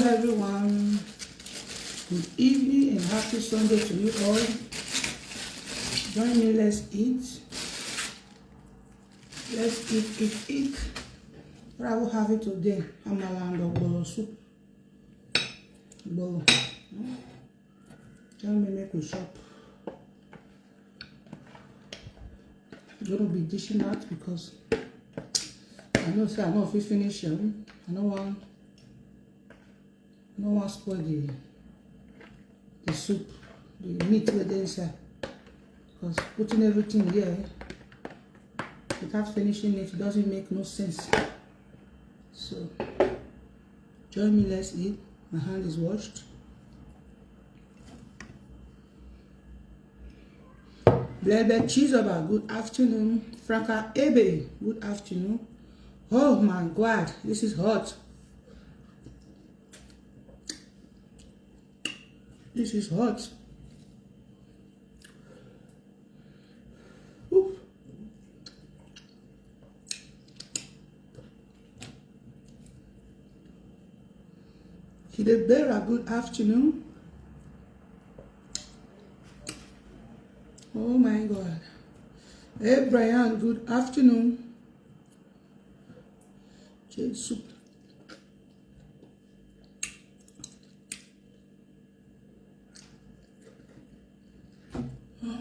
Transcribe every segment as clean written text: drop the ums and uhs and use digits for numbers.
everyone. Good evening and happy Sunday to you all. Join me, let's eat. Let's eat. What I will have it today. Amala and bolo soup. Bolo. Join me, make we shop. I'm gonna be dishing out because I know say I know if we finish them. I don't want to spoil the soup, the meat with the inside. Because putting everything there without finishing it doesn't make no sense. So join me, let's eat. My hand is washed. Blessed cheese about good afternoon. Franca Ebe, good afternoon. Oh my God, this is hot. This is hot. Ooh. Hidebera, good afternoon. Oh my God. Hey Brian, good afternoon. Soup. Oh my God.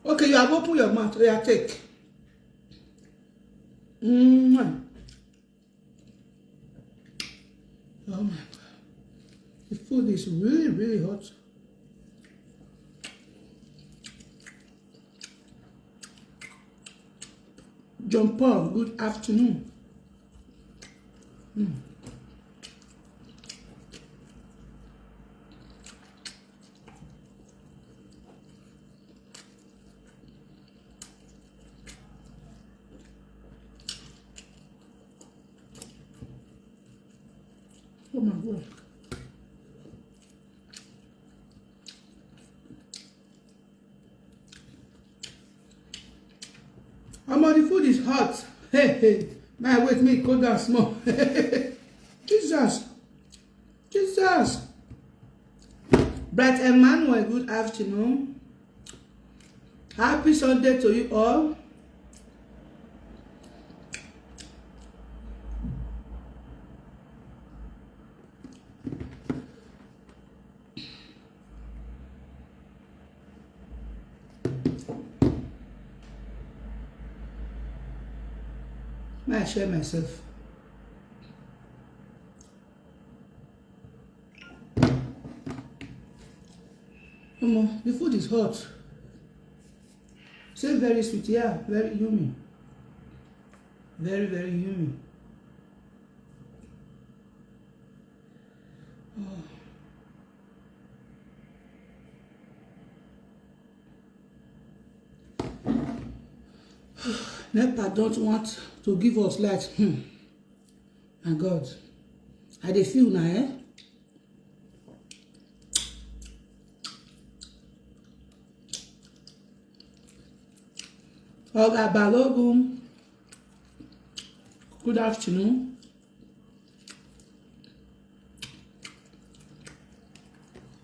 Okay, you have opened your mouth. Yeah, take. Oh my God. The food is really, really hot. John Paul, good afternoon. Oh my God. The food is hot. Hey. Man, wait, me cool down small. Jesus. Bright Emmanuel, good afternoon. Happy Sunday to you all. I share myself. The food is hot. Still very sweet, yeah, very yummy. Very, very yummy. NEPA don't want to give us light. My God. I dey feel now, eh? Oga Balogun, good afternoon.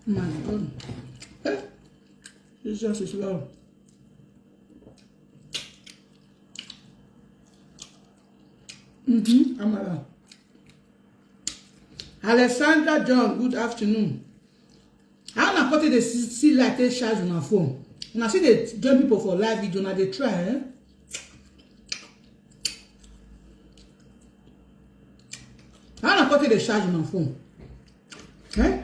My God. Eh? Jesus is Lord. Amala. Alexandra John, good afternoon. How na put the see like they charge on her phone? When I see they join people for live video, now they try, eh? How na put the charge on her phone? Eh?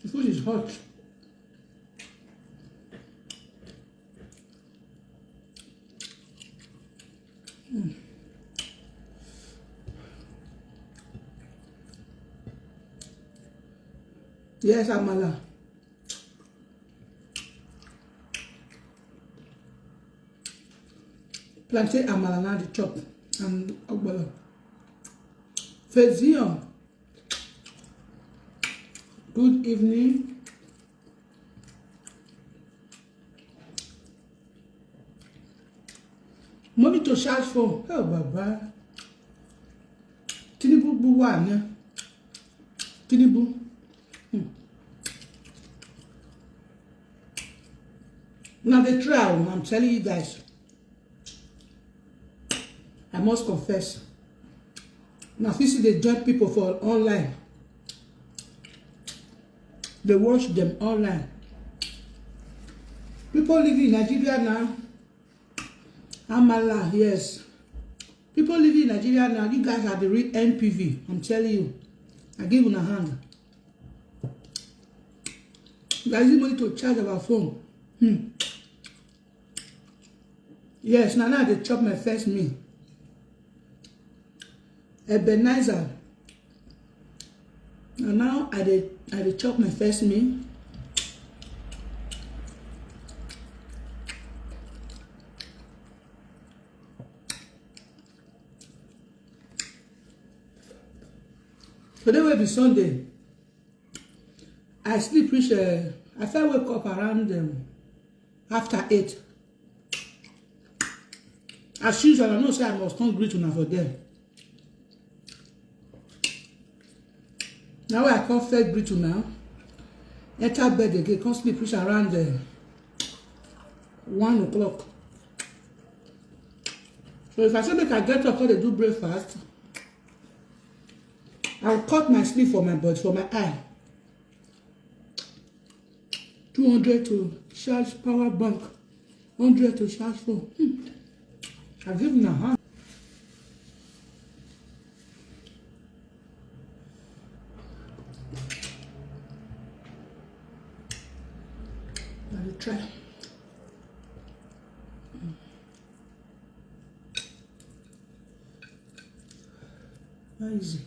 The food is hot. Yes, Amala. plantain amala na the chop and ogbolo. Fezion. Good evening. Money to charge for. Oh, Baba. Tinubu buwa. Tinubu. Now the trial, I'm telling you guys. I must confess. Now this is they join people for online. They watch them online. People living in Nigeria now. Amala, yes. People living in Nigeria now, you guys are the real NPV. I'm telling you. I give you a hand. You guys need money to charge our phone. Yes, now they chop my first meal. Ebenezer. And now I chop my first meal. Today will be Sunday. I sleep reach. I fell wake up around after 8. As usual, I know say I must come greet una for them. Now I come first greet una. Enter bed again. Come sleep reach around 1 o'clock. So if I say make I get up, they do breakfast. I'll cut my sleep for my body, for my eye. 200 to charge power bank. 100 to charge phone. I give him a hand. Let me try. How easy.